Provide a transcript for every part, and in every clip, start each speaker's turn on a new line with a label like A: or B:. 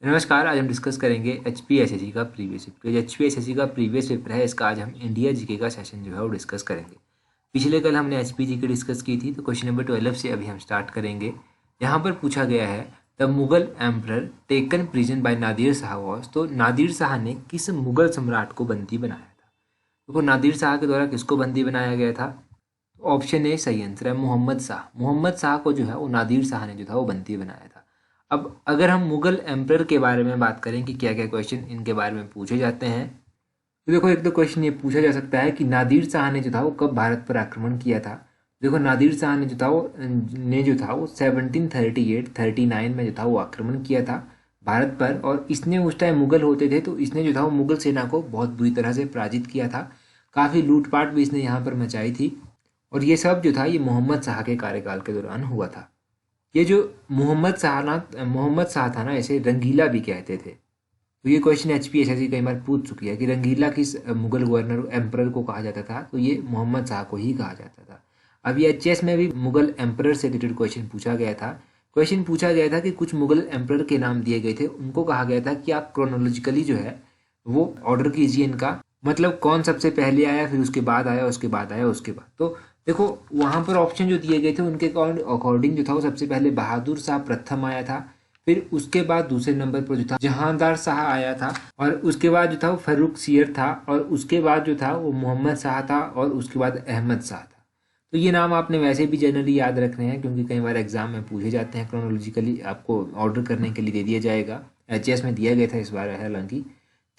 A: नमस्कार। आज हम डिस्कस करेंगे HPSSC का प्रीवियस पेपर। HPSSC का प्रीवियस पेपर है, इसका आज हम इंडिया जीके का सेशन जो है वो डिस्कस करेंगे। पिछले कल हमने HPGK डिस्कस की थी, तो क्वेश्चन नंबर 12 से अभी हम स्टार्ट करेंगे। यहाँ पर पूछा गया है the Mughal emperor taken prison by Nadir Shah was. तो नादिर शाह ने किस मुगल सम्राट को बंदी बनाया था? देखो, नादिर शाह के द्वारा किसको बंदी बनाया गया था? ऑप्शन ए सही आंसर है मोहम्मद शाह। मोहम्मद शाह को जो है वो नादिर शाह ने जो था वो बंदी बनाया था। अब अगर हम मुगल एम्परर के बारे में बात करें कि क्या क्या क्वेश्चन इनके बारे में पूछे जाते हैं, तो देखो, एक तो क्वेश्चन ये पूछा जा सकता है कि नादिर शाह ने जो था वो कब भारत पर आक्रमण किया था। देखो, नादिर शाह ने जो था वो 1738-39 में जो था वो आक्रमण किया था भारत पर। और इसने उस टाइम मुगल होते थे, तो इसने जो था वो मुगल सेना को बहुत बुरी तरह से पराजित किया था। काफ़ी लूटपाट भी इसने यहाँ पर मचाई थी। और ये सब जो था ये मोहम्मद शाह के कार्यकाल के दौरान हुआ था। ये जो मोहम्मद शाह था ना, इसे रंगीला भी कहते थे। तो ये क्वेश्चन HPSSC कई बार पूछ चुकी है कि रंगीला किस मुगल गवर्नर एम्परर को कहा जाता था, तो ये मोहम्मद शाह को ही कहा जाता था। अब ये HS में भी मुगल एम्परर से रिलेटेड क्वेश्चन पूछा गया था। क्वेश्चन पूछा गया था कि कुछ मुगल एम्परर के नाम दिए गए थे, उनको कहा गया था कि आप क्रोनोलॉजिकली जो है वो ऑर्डर कीजिए इनका, मतलब कौन सबसे पहले आया, फिर उसके बाद आया, उसके बाद आया, उसके बाद। तो देखो, वहाँ पर ऑप्शन जो दिए गए थे उनके अकॉर्डिंग जो था वो सबसे पहले बहादुर शाह प्रथम आया था, फिर उसके बाद दूसरे नंबर पर जो था जहांदार शाह आया था, और उसके बाद जो था वो फर्रुख सियर था, और उसके बाद जो था वो मोहम्मद शाह था, और उसके बाद अहमद शाह था। तो ये नाम आपने वैसे भी जनरली याद रखने हैं, क्योंकि कई बार एग्जाम में पूछे जाते हैं। क्रोनोलॉजिकली आपको ऑर्डर करने के लिए दे दिया जाएगा। HS में दिया गया था इस बार हालांकि।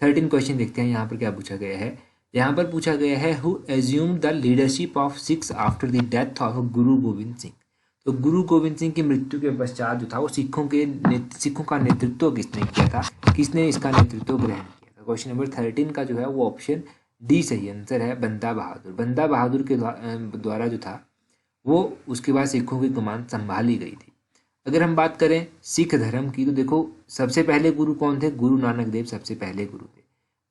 A: 13 क्वेश्चन देखते हैं यहाँ पर क्या पूछा गया है। यहाँ पर पूछा गया है who assumed the leadership of Sikhs after the death of गुरु गोविंद सिंह। तो गुरु गोविंद सिंह की मृत्यु के पश्चात जो था वो सिखों का नेतृत्व किसने किया था, किसने इसका नेतृत्व ग्रहण किया था? क्वेश्चन नंबर 13 का जो है वो ऑप्शन डी सही आंसर है, बंदा बहादुर। बंदा बहादुर के द्वारा जो था वो उसके बाद सिखों की कमान संभाली गई थी। अगर हम बात करें सिख धर्म की, तो देखो, सबसे पहले गुरु कौन थे? गुरु नानक देव सबसे पहले गुरु थे।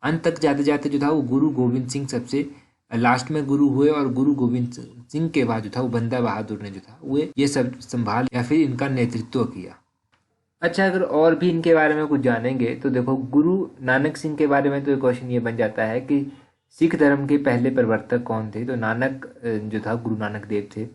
A: अंत तक जाते जाते जो था वो गुरु गोविंद सिंह सबसे लास्ट में गुरु हुए, और गुरु गोविंद सिंह के बाद जो था वो बंदा बहादुर ने जो था वो ये सब संभाल या फिर इनका नेतृत्व किया। अच्छा, अगर और भी इनके बारे में कुछ जानेंगे तो देखो, गुरु नानक सिंह के बारे में तो क्वेश्चन ये बन जाता है कि सिख धर्म के पहले प्रवर्तक कौन थे? तो नानक जो था गुरु नानक देव थे।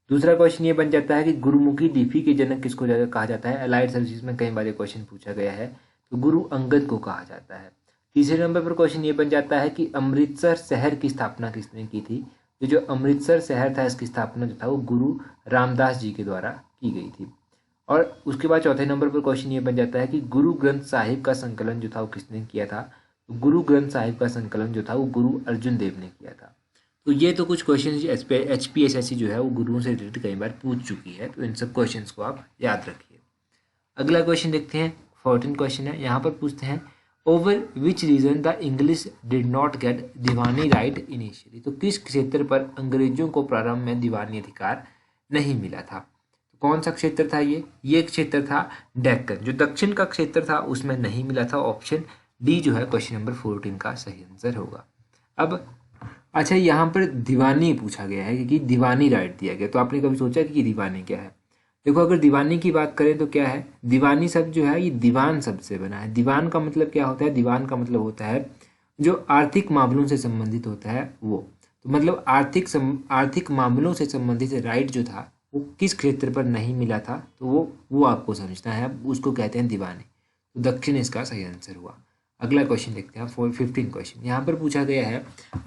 A: दूसरा क्वेश्चन ये बन जाता है कि गुरुमुखी लिपि के जनक किसको कहा जाता है? अलाइड सर्विसेज में कई बार ये क्वेश्चन पूछा गया है, तो गुरु अंगद को कहा जाता है। तीसरे नंबर पर क्वेश्चन ये बन जाता है कि अमृतसर शहर की स्थापना किसने की थी? तो जो अमृतसर शहर था इसकी स्थापना जो था वो गुरु रामदास जी के द्वारा की गई थी। और उसके बाद चौथे नंबर पर क्वेश्चन ये बन जाता है कि गुरु ग्रंथ साहिब का संकलन जो था वो किसने किया था? तो गुरु ग्रंथ साहिब का संकलन जो था वो गुरु अर्जुन देव ने किया था। तो ये तो कुछ क्वेश्चन HPSSC जो है वो गुरुओं से रिलेटेड कई बार पूछ चुकी है, तो इन सब क्वेश्चंस को आप याद रखिए। अगला क्वेश्चन देखते हैं। 14 क्वेश्चन है, यहाँ पर पूछते हैं over which region the English did not gate Deewani right initially. तो किस क्षेत्र पर अंग्रेजों को प्रारंभ में दीवानी अधिकार नहीं मिला था? तो कौन सा क्षेत्र था ये क्षेत्र था डेक्कन। जो दक्षिण का क्षेत्र था उसमें नहीं मिला था। ऑप्शन डी जो है क्वेश्चन नंबर 14 का सही आंसर होगा। अब अच्छा, यहाँ पर दीवानी पूछा गया है कि दीवानी राइट दिया गया, तो आपने कभी सोचा कि दीवानी क्या है? देखो, अगर दीवानी की बात करें तो क्या है, दीवानी शब्द जो है ये दीवान शब्द से बना है। दीवान का मतलब क्या होता है? दीवान का मतलब होता है जो आर्थिक मामलों से संबंधित होता है वो। तो मतलब आर्थिक मामलों से संबंधित राइट जो था वो किस क्षेत्र पर नहीं मिला था, तो वो आपको समझना है, उसको कहते हैं दीवानी। तो दक्षिण इसका सही आंसर हुआ। अगला क्वेश्चन देखते हैं 15 क्वेश्चन। यहाँ पर पूछा गया है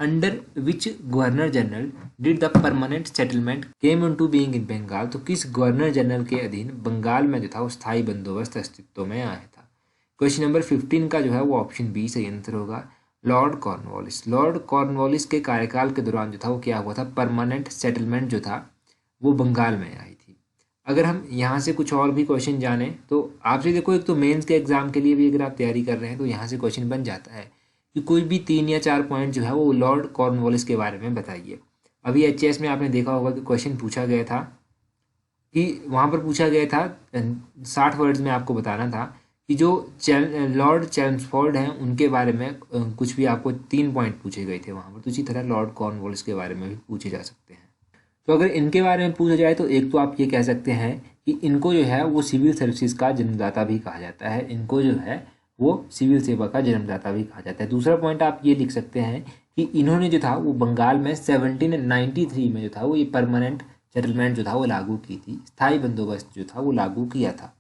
A: under which governor general did the permanent settlement came into being in Bengal. तो किस गवर्नर जनरल के अधीन बंगाल में जो था वो स्थायी बंदोबस्त अस्तित्व में आया था? क्वेश्चन नंबर 15 का जो है वो ऑप्शन बी सही आंसर होगा, लॉर्ड कॉर्नवालिस। लॉर्ड कॉर्नवालिस के कार्यकाल के दौरान जो था वो क्या हुआ था? परमानेंट सेटलमेंट जो था वो बंगाल में आई थी। अगर हम यहाँ से कुछ और भी क्वेश्चन जाने तो आपसे देखो, एक तो मेंस के एग्जाम के लिए भी अगर आप तैयारी कर रहे हैं तो यहाँ से क्वेश्चन बन जाता है कि कोई भी 3 या 4 पॉइंट जो है वो लॉर्ड कॉर्नवालिस के बारे में बताइए। अभी HS में आपने देखा होगा कि क्वेश्चन पूछा गया था कि वहाँ पर पूछा गया था 60 वर्ड्स में आपको बताना था कि जो लॉर्ड चैम्सफोर्ड हैं उनके बारे में कुछ भी आपको 3 पॉइंट पूछे गए थे वहाँ पर। तो इसी तरह लॉर्ड कॉर्नवालिस के बारे में भी पूछे जा सकते हैं। तो अगर इनके बारे में पूछा जाए तो एक तो आप ये कह सकते हैं कि इनको जो है वो सिविल सर्विसेज का जन्मदाता भी कहा जाता है, इनको जो है वो सिविल सेवा का जन्मदाता भी कहा जाता है। दूसरा पॉइंट आप ये लिख सकते हैं कि इन्होंने जो था वो बंगाल में 1793 में जो था वो ये परमानेंट सेटलमेंट जो था वो लागू की थी, स्थायी बंदोबस्त जो था वो लागू किया था।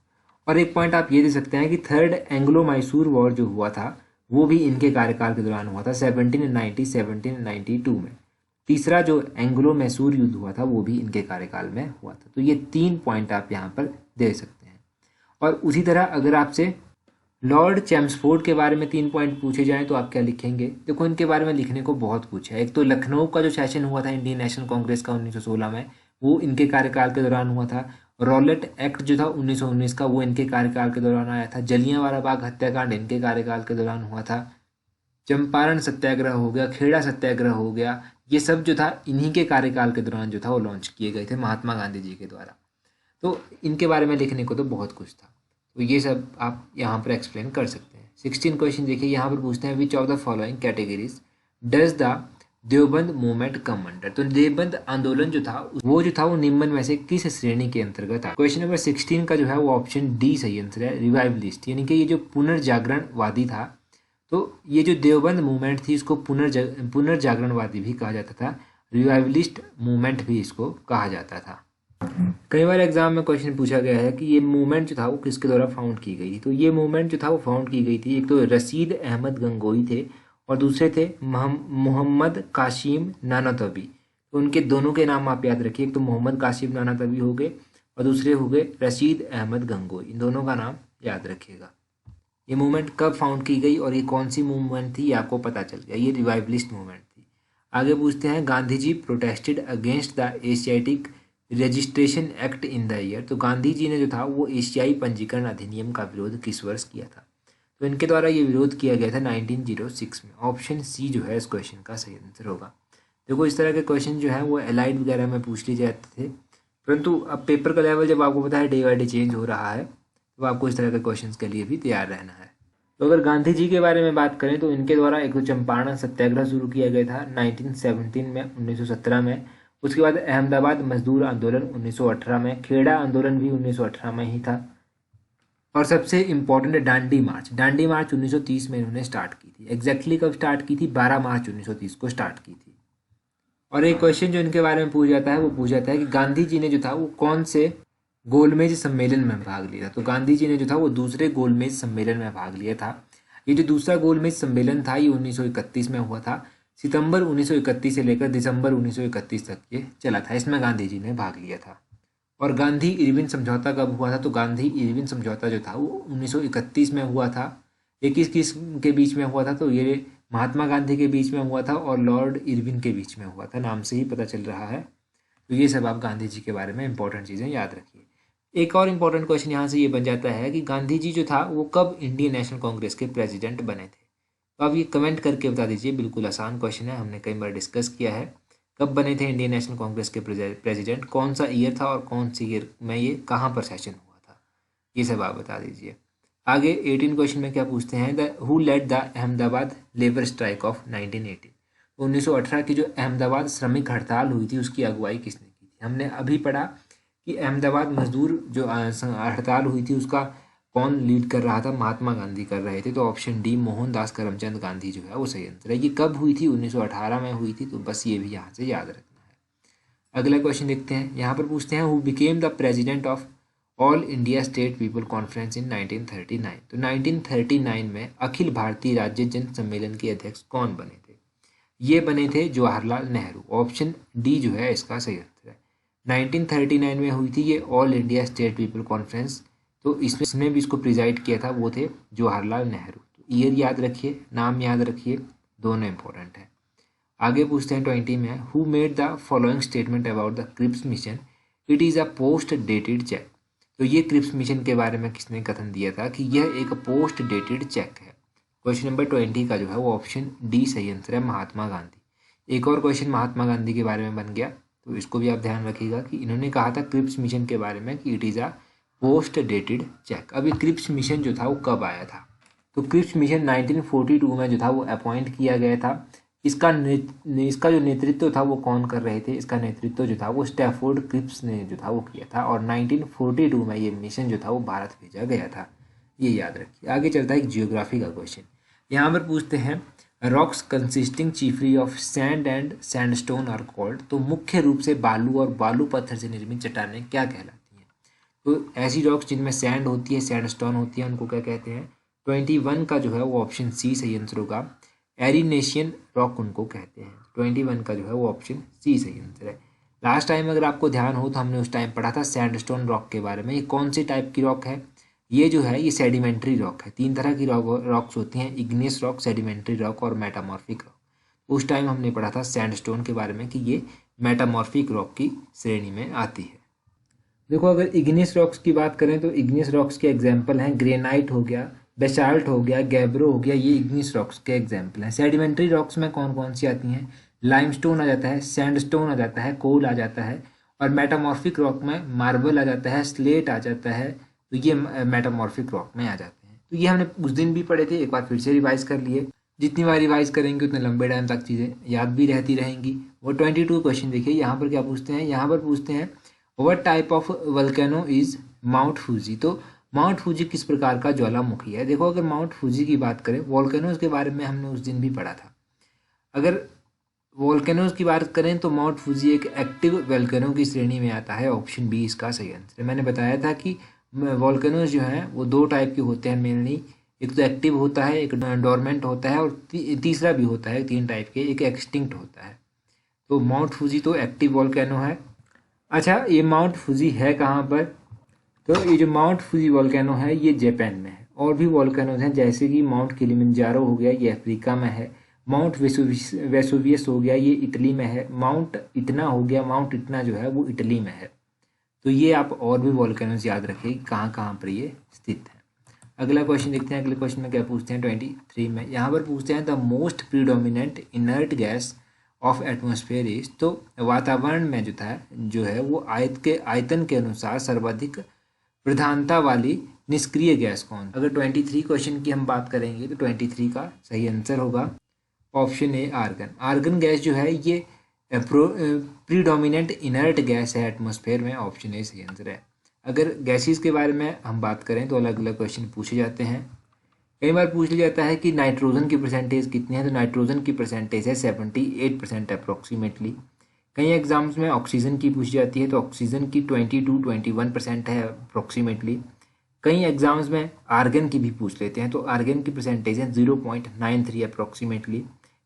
A: और एक पॉइंट आप ये दे सकते हैं कि थर्ड एंग्लो मैसूर वॉर जो हुआ था वो भी इनके कार्यकाल के दौरान हुआ था 1792 में। तीसरा जो एंग्लो मैसूर युद्ध हुआ था वो भी इनके कार्यकाल में हुआ था। तो ये 3 पॉइंट आप यहाँ पर दे सकते हैं। और उसी तरह अगर आपसे लॉर्ड चैम्सफोर्ड के बारे में 3 पॉइंट पूछे जाएं तो आप क्या लिखेंगे? देखो इनके बारे में लिखने को बहुत कुछ है। एक तो लखनऊ का जो सेशन हुआ था इंडियन नेशनल कांग्रेस का 1916 में, वो इनके कार्यकाल के दौरान हुआ था। रॉलेट एक्ट जो था 1919 का, वो इनके कार्यकाल के दौरान आया था। जलियांवाला बाग हत्याकांड इनके कार्यकाल के दौरान हुआ था। चंपारण सत्याग्रह हो गया, खेड़ा सत्याग्रह हो गया, ये सब जो था इन्हीं के कार्यकाल के दौरान जो था वो लॉन्च किए गए थे महात्मा गांधी जी के द्वारा। तो इनके बारे में लिखने को तो बहुत कुछ था, तो ये सब आप यहाँ पर एक्सप्लेन कर सकते हैं। 16 क्वेश्चन देखिए, यहाँ पर पूछते हैं which of the following categories does the Deoband movement come under. तो देवबंद आंदोलन जो था वो निम्न में से किस श्रेणी के अंतर्गत है? क्वेश्चन नंबर 16 का जो है वो ऑप्शन डी सही आंसर है, रिवाइवलिस्ट। यानी कि ये जो पुनर्जागरणवादी था, तो ये जो देवबंद मूवमेंट थी इसको पुनर्जागरणवादी भी कहा जाता था, रिवाइवलिस्ट मूवमेंट भी इसको कहा जाता था। कई बार एग्जाम में क्वेश्चन पूछा गया है कि ये मूवमेंट जो था वो किसके द्वारा फाउंड की गई थी। तो ये मूवमेंट जो था वो फाउंड की गई थी, एक तो रशीद अहमद गंगोई थे और दूसरे थे मोहम्मद कासिम नानातवी। तो उनके दोनों के नाम आप याद रखिए, एक तो मोहम्मद कासिम नानातवी हो गए और दूसरे हो गए रशीद अहमद गंगोई। इन दोनों का नाम याद रखिएगा। ये मूवमेंट कब फाउंड की गई और ये कौन सी मूवमेंट थी ये आपको पता चल गया, ये रिवाइवलिस्ट मूवमेंट थी। आगे पूछते हैं Gandhi ji protested against the Asiatic registration act in the year. तो गांधी जी ने जो था वो एशियाई पंजीकरण अधिनियम का विरोध किस वर्ष किया था? तो इनके द्वारा ये विरोध किया गया था 1906 में। ऑप्शन सी जो है इस क्वेश्चन का सही आंसर होगा। देखो इस तरह के क्वेश्चन जो है वो एलाइड वगैरह में पूछ लिए जाते थे, परंतु अब पेपर का लेवल जब आपको पता है डे बाई डे चेंज हो रहा है, तो आपको इस तरह के क्वेश्चन के लिए भी तैयार रहना है। तो अगर गांधी जी के बारे में बात करें तो इनके द्वारा एक तो चंपारण सत्याग्रह शुरू किया गया था 1917 में, 1917 में। उसके बाद अहमदाबाद मजदूर आंदोलन 1918 में, खेड़ा आंदोलन भी 1918 में ही था, और सबसे इम्पोर्टेंट दांडी मार्च 1930 में इन्होंने स्टार्ट की थी। एग्जैक्टली कब स्टार्ट की थी? 12 मार्च 1930 को स्टार्ट की थी। और एक क्वेश्चन जो इनके बारे में पूछ जाता है वो पूछ जाता है कि गांधी जी ने जो था वो कौन से गोलमेज सम्मेलन में भाग लिया था? तो गांधी जी ने जो था वो दूसरे गोलमेज सम्मेलन में भाग लिया था। ये जो दूसरा गोलमेज सम्मेलन था ये 1931 में हुआ था। सितंबर 1931 से लेकर दिसंबर 1931 तक ये चला था, इसमें गांधी जी ने भाग लिया था। और गांधी इरविन समझौता कब हुआ था? तो गांधी इरविन समझौता जो था वो 1931 में हुआ था। ये किस के बीच में हुआ था? तो ये महात्मा गांधी के बीच में हुआ था और लॉर्ड इरविन के बीच में हुआ था, नाम से ही पता चल रहा है। तो ये सब आप गांधी जी के बारे में इंपॉर्टेंट चीज़ें याद रखिए। एक और इम्पोर्टेंट क्वेश्चन यहाँ से ये बन जाता है कि गांधी जी जो था वो कब इंडियन नेशनल कांग्रेस के प्रेसिडेंट बने थे? तो आप ये कमेंट करके बता दीजिए, बिल्कुल आसान क्वेश्चन है, हमने कई बार डिस्कस किया है। कब बने थे इंडियन नेशनल कांग्रेस के प्रेसिडेंट, कौन सा ईयर था और कौन सी ईयर में ये कहाँ पर सेशन हुआ था, ये सब आप बता दीजिए। आगे 18 क्वेश्चन में क्या पूछते हैं, the who led the Ahmedabad labour strike of 1918। 1918 की जो अहमदाबाद श्रमिक हड़ताल हुई थी उसकी अगुवाई किसने की थी? हमने अभी पढ़ा कि अहमदाबाद मजदूर जो हड़ताल हुई थी उसका कौन लीड कर रहा था? महात्मा गांधी कर रहे थे। तो ऑप्शन डी मोहनदास करमचंद गांधी जो है वो सही आंसर है। ये कब हुई थी? 1918 में हुई थी। तो बस ये भी यहाँ से याद रखना है। अगला क्वेश्चन देखते हैं, यहाँ पर पूछते हैं who became the president of all India state people conference in 1939। तो 1939 में अखिल भारतीय राज्य जन सम्मेलन के अध्यक्ष कौन बने थे? ये बने थे जवाहरलाल नेहरू। ऑप्शन डी जो है इसका सही आंसर है। 1939 में हुई थी ये all India state people conference. तो इसमें भी इसको प्रिजाइड किया था वो थे जवाहरलाल नेहरू। तो ईयर याद रखिए, नाम याद रखिए, दोनों इंपॉर्टेंट है। आगे पूछते हैं 20 में, who made the following statement about the Cripps mission, it is a post dated cheque. तो ये क्रिप्स मिशन के बारे में किसने कथन दिया था कि यह एक पोस्ट डेटेड चेक है? क्वेश्चन नंबर 20 का जो है वो ऑप्शन डी सही आंसर है, महात्मा गांधी। एक और क्वेश्चन महात्मा गांधी के बारे में बन गया, तो इसको भी आप ध्यान रखिएगा कि इन्होंने कहा था क्रिप्स मिशन के बारे में कि it is a post dated check. अब ये क्रिप्स मिशन जो था वो कब आया था? तो क्रिप्स मिशन 1942 में जो था वो अपॉइंट किया गया था इसका जो नेतृत्व था वो कौन कर रहे थे? इसका नेतृत्व जो था वो स्टैफोर्ड क्रिप्स ने जो था वो किया था, और 1942 में ये मिशन जो था वो भारत भेजा गया था। ये याद रखिए। आगे चलता है एक जियोग्राफी का क्वेश्चन। यहाँ पर पूछते हैं rocks consisting chiefly of sand and sandstone are called. तो मुख्य रूप से बालू और बालू पत्थर से निर्मित चट्टानें क्या कहलाती हैं? तो ऐसी रॉक्स जिनमें सैंड होती है, सैंडस्टोन होती है, उनको क्या कहते हैं? 21 का जो है वो ऑप्शन सी सही आंसर होगा। एरिनेशियन रॉक उनको कहते हैं। 21 का जो है वो ऑप्शन सी सही आंसर है। लास्ट टाइम अगर आपको ध्यान हो तो हमने उस टाइम पढ़ा था सैंडस्टोन रॉक के बारे में। ये कौन सी टाइप की रॉक है? ये जो है ये सेडिमेंट्री रॉक है। 3 तरह की रॉक्स होती हैं, इग्नियस रॉक, सेडिमेंट्री रॉक और मेटामॉर्फिक रॉक। उस टाइम हमने पढ़ा था सैंडस्टोन के बारे में कि ये मेटामॉर्फिक रॉक की श्रेणी में आती है। देखो अगर इग्नियस रॉक्स की बात करें तो इग्नियस रॉक्स के एग्जाम्पल हैं ग्रेनाइट हो गया, बेसाल्ट हो गया, गैब्रो हो गया, ये इग्नियस रॉक्स के एग्जाम्पल हैं। सेडिमेंट्री रॉक्स में कौन कौन सी आती हैं? लाइमस्टोन आ जाता है, सैंडस्टोन आ जाता है, कोल आ जाता है, और मेटामॉर्फिक रॉक में मार्बल आ जाता है, स्लेट आ जाता है। तो ये मेटामॉर्फिक रॉक में आ जाते हैं। तो ये हमने उस दिन भी पढ़े थे, एक बार फिर से रिवाइज कर लिए। जितनी बार रिवाइज करेंगे उतने लंबे टाइम तक चीज़ें याद भी रहती रहेंगी। वो 22 क्वेश्चन देखिए, यहाँ पर क्या पूछते हैं? यहाँ पर पूछते हैं what type of volcano is mount Fuji. तो माउंट फूजी किस प्रकार का ज्वालामुखी है? देखो अगर माउंट फूजी की बात करें, वॉल्केनोज के बारे में हमने उस दिन भी पढ़ा था। अगर वॉल्केनोज की बात करें तो माउंट फूजी एक एक्टिव वॉल्केनो की श्रेणी में आता है। ऑप्शन बी इसका सही आंसर है। मैंने बताया था कि वॉल्केनोज जो हैं वो 2 टाइप के होते हैं मेनली। एक तो एक्टिव होता है, एक डोरमेंट होता है, और तीसरा भी होता है, 3 टाइप के, एक एक्सटिंक्ट होता है। तो माउंट फूजी तो एक्टिव वॉल्केनो है। अच्छा, ये माउंट फूजी है कहाँ पर? तो ये जो माउंट फूजी वॉल्केनो है ये जापान में है। और भी वॉल्केनोज हैं जैसे कि माउंट किलिमंजारो हो गया, ये अफ्रीका में है। माउंट वेसुवियस हो गया, ये इटली में है। माउंट इटना हो गया, माउंट इटना जो है वो इटली में है। तो ये आप और भी वॉल्केनोज याद रखिए कहाँ कहाँ पर ये स्थित है। अगला क्वेश्चन देखते हैं। अगले क्वेश्चन में क्या पूछते हैं? 23 में यहाँ पर पूछते हैं the most predominant inert gas off atmosphere is. तो वातावरण में जो है वो आयतन के अनुसार सर्वाधिक प्रधानता वाली निष्क्रिय गैस कौन? अगर 23 क्वेश्चन की हम बात करेंगे तो 23 का सही आंसर होगा option A argon. Argon gas जो है ये प्रीडोमिनेंट इनर्ट गैस है एटमॉस्फेयर में। ऑप्शन ए सही आंसर है। अगर गैसेस के बारे में हम बात करें तो अलग अलग क्वेश्चन पूछे जाते हैं। कई बार पूछ लिया जाता है कि नाइट्रोजन की परसेंटेज कितनी है? तो नाइट्रोजन की परसेंटेज है 78% अप्रोक्सीमेटली। कई एग्जाम्स में ऑक्सीजन की पूछी जाती है तो ऑक्सीजन की 22-21% है अप्रोक्सीमेटली। कई एग्जाम्स में आर्गन की भी पूछ लेते हैं तो आर्गन की परसेंटेज है 0.93 अप्रोक्सीमेटली।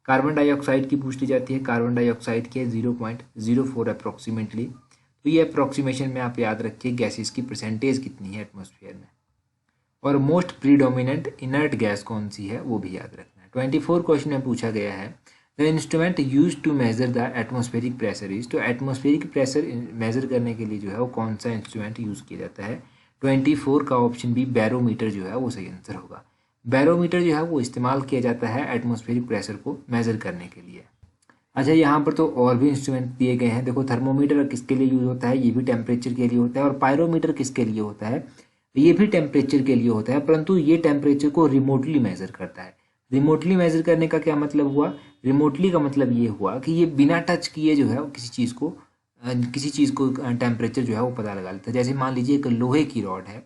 A: कार्बन डाइऑक्साइड की पूछ ली जाती है, कार्बन डाइऑक्साइड की है 0.04 अप्रोक्सीमेटली। तो ये अप्रोक्सीमेशन में आप याद रखिए गैसेस की परसेंटेज कितनी है एटमॉस्फेयर में। और मोस्ट प्रीडोमिनेंट इनर्ट गैस कौन सी है वो भी याद रखना है। 24 क्वेश्चन में पूछा गया है the instrument use to measure the atmospheric pressure is. तो एटमॉस्फेरिक प्रेशर मेजर करने के लिए जो है वो कौन सा इंस्ट्रूमेंट यूज़ किया जाता है? 24 का ऑप्शन बी बैरोमीटर जो है वो सही आंसर होगा। बैरोमीटर जो है वो इस्तेमाल किया जाता है एटमॉस्फेरिक प्रेशर को मेजर करने के लिए। अच्छा, यहाँ पर तो और भी इंस्ट्रूमेंट दिए गए हैं। देखो थर्मोमीटर किसके लिए यूज होता है? ये भी टेम्परेचर के लिए होता है। और पायरोमीटर किसके लिए होता है? ये भी टेम्परेचर के लिए होता है, परंतु ये टेम्परेचर को रिमोटली मेजर करता है। रिमोटली मेजर करने का क्या मतलब हुआ? रिमोटली का मतलब ये हुआ कि ये बिना टच किए जो है किसी चीज़ को टेम्परेचर जो है वो पता लगा लेता है। जैसे मान लीजिए एक लोहे की रॉड है,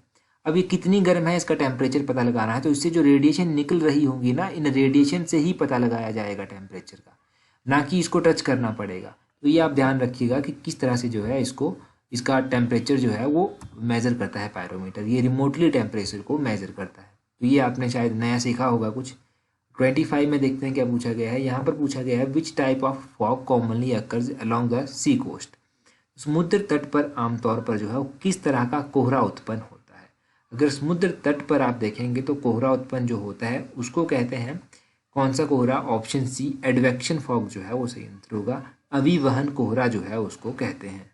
A: अब ये कितनी गर्म है इसका टेम्परेचर पता लगाना है, तो इससे जो रेडिएशन निकल रही होंगी ना, इन रेडिएशन से ही पता लगाया जाएगा टेम्परेचर का, ना कि इसको टच करना पड़ेगा। तो ये आप ध्यान रखिएगा कि किस तरह से जो है इसका टेम्परेचर जो है वो मेज़र करता है पायरोमीटर। ये रिमोटली टेम्परेचर को मेज़र करता है। तो ये आपने शायद नया सीखा होगा कुछ। 25 में देखते हैं क्या पूछा गया है। यहाँ पर पूछा गया है which type of fog commonly occurs along the sea coast. समुद्र तट पर आमतौर पर जो है वो किस तरह का कोहरा उत्पन्न होता है? अगर समुद्र तट पर आप देखेंगे तो कोहरा उत्पन्न जो होता है उसको कहते हैं कौन सा कोहरा? ऑप्शन सी एडवेक्शन फॉग जो है वो सही आंसर होगा। अभिवहन कोहरा जो है उसको कहते हैं।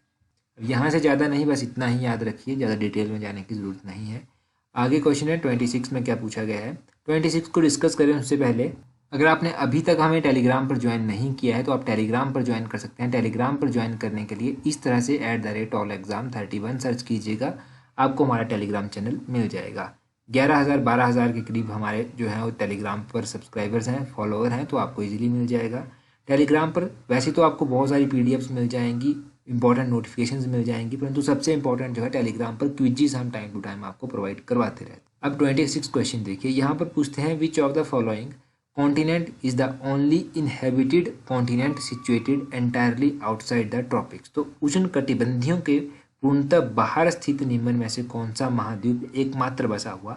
A: यहाँ से ज़्यादा नहीं, बस इतना ही याद रखिए, ज़्यादा डिटेल में जाने की ज़रूरत नहीं है। आगे क्वेश्चन है 26 में क्या पूछा गया है। 26 को डिस्कस करें उससे पहले अगर आपने अभी तक हमें टेलीग्राम पर ज्वाइन नहीं किया है तो आप टेलीग्राम पर ज्वाइन कर सकते हैं। टेलीग्राम पर ज्वाइन करने के लिए इस तरह से @allexam31 सर्च कीजिएगा, आपको हमारा टेलीग्राम चैनल मिल जाएगा। 11,000-12,000 के करीब हमारे जो हैं वो टेलीग्राम पर सब्सक्राइबर्स हैं, फॉलोअर हैं, तो आपको इजीली मिल जाएगा। टेलीग्राम पर वैसे तो आपको बहुत सारी पीडीएफ्स मिल जाएंगी, इंपॉर्टेंट नोटिफिकेशंस मिल जाएंगी, परंतु सबसे इंपॉर्टेंट जो है टेलीग्राम पर क्विज़ेस हम टाइम टू टाइम आपको प्रोवाइड करवाते रहते हैं। अब 26 क्वेश्चन देखिए, यहाँ पर पूछते हैं which of the following continent is the only inhabited continent situated entirely outside the tropics. तो उष्णकटिबंधीयों के पूर्णतः बाहर स्थित निम्न में से कौन सा महाद्वीप एकमात्र बसा हुआ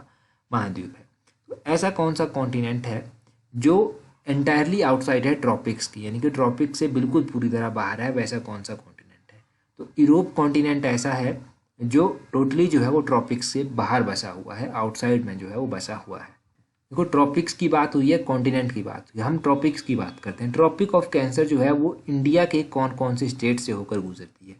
A: महाद्वीप है। तो ऐसा कौन सा कॉन्टिनेंट है जो एंटायरली आउटसाइड है ट्रॉपिक्स की, यानी कि ट्रॉपिक्स से बिल्कुल पूरी तरह बाहर है, वैसा कौन सा कॉन्टिनेंट है। तो यूरोप कॉन्टिनेंट ऐसा है जो टोटली जो है वो ट्रॉपिक्स से बाहर बसा हुआ है, आउटसाइड में जो है वो बसा हुआ है। देखो ट्रॉपिक्स की बात हुई है, कॉन्टिनेंट की बात हुई है, हम ट्रॉपिक्स की बात करते हैं। ट्रॉपिक ऑफ कैंसर जो है वो इंडिया के कौन कौन से स्टेट से होकर गुजरती है।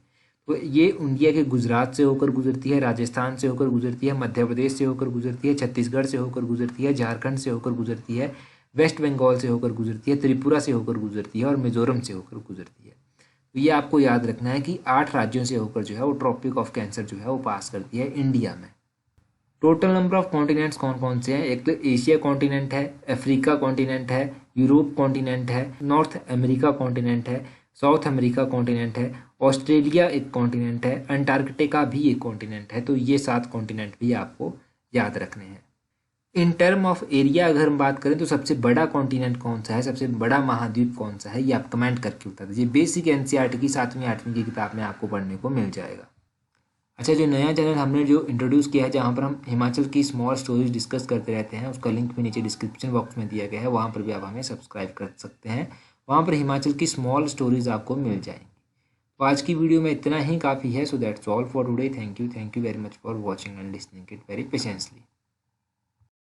A: तो ये इंडिया के गुजरात से होकर गुजरती है, राजस्थान से होकर गुजरती है, मध्य प्रदेश से होकर गुजरती है, छत्तीसगढ़ से होकर गुजरती है, झारखंड से होकर गुजरती है, वेस्ट बंगाल से होकर गुजरती है, त्रिपुरा से होकर गुजरती है और मिजोरम से होकर गुजरती है। तो ये आपको याद रखना है कि 8 राज्यों से होकर जो है वो ट्रॉपिक ऑफ कैंसर जो है वो पास करती है इंडिया में। टोटल नंबर ऑफ कॉन्टिनेंट्स कौन कौन से हैं, एक तो एशिया कॉन्टिनेंट है, अफ्रीका कॉन्टिनेंट है, यूरोप कॉन्टिनेंट है, नॉर्थ अमेरिका कॉन्टिनेंट है, साउथ अमेरिका कॉन्टिनेंट है, ऑस्ट्रेलिया एक कॉन्टिनेंट है, अंटार्कटिका भी एक कॉन्टिनेंट है। तो ये 7 कॉन्टिनेंट भी आपको याद रखने हैं। इन टर्म ऑफ एरिया अगर हम बात करें तो सबसे बड़ा कॉन्टिनेंट कौन सा है, सबसे बड़ा महाद्वीप कौन सा है, ये आप कमेंट करके बता दीजिए। बेसिक एनसीईआरटी की 7वीं 8वीं की किताब में आपको पढ़ने को मिल जाएगा। अच्छा, जो नया चैनल हमने जो इंट्रोड्यूस किया है जहाँ पर हम हिमाचल की स्मॉल स्टोरीज डिस्कस करते रहते हैं, उसका लिंक भी नीचे डिस्क्रिप्शन बॉक्स में दिया गया है, वहाँ पर भी आप हमें सब्सक्राइब कर सकते हैं। वहाँ पर हिमाचल की स्मॉल स्टोरीज आपको मिल जाएंगी। तो आज की वीडियो में इतना ही काफ़ी है। So that's all for today. Thank you very much for watching and listening it very patiently.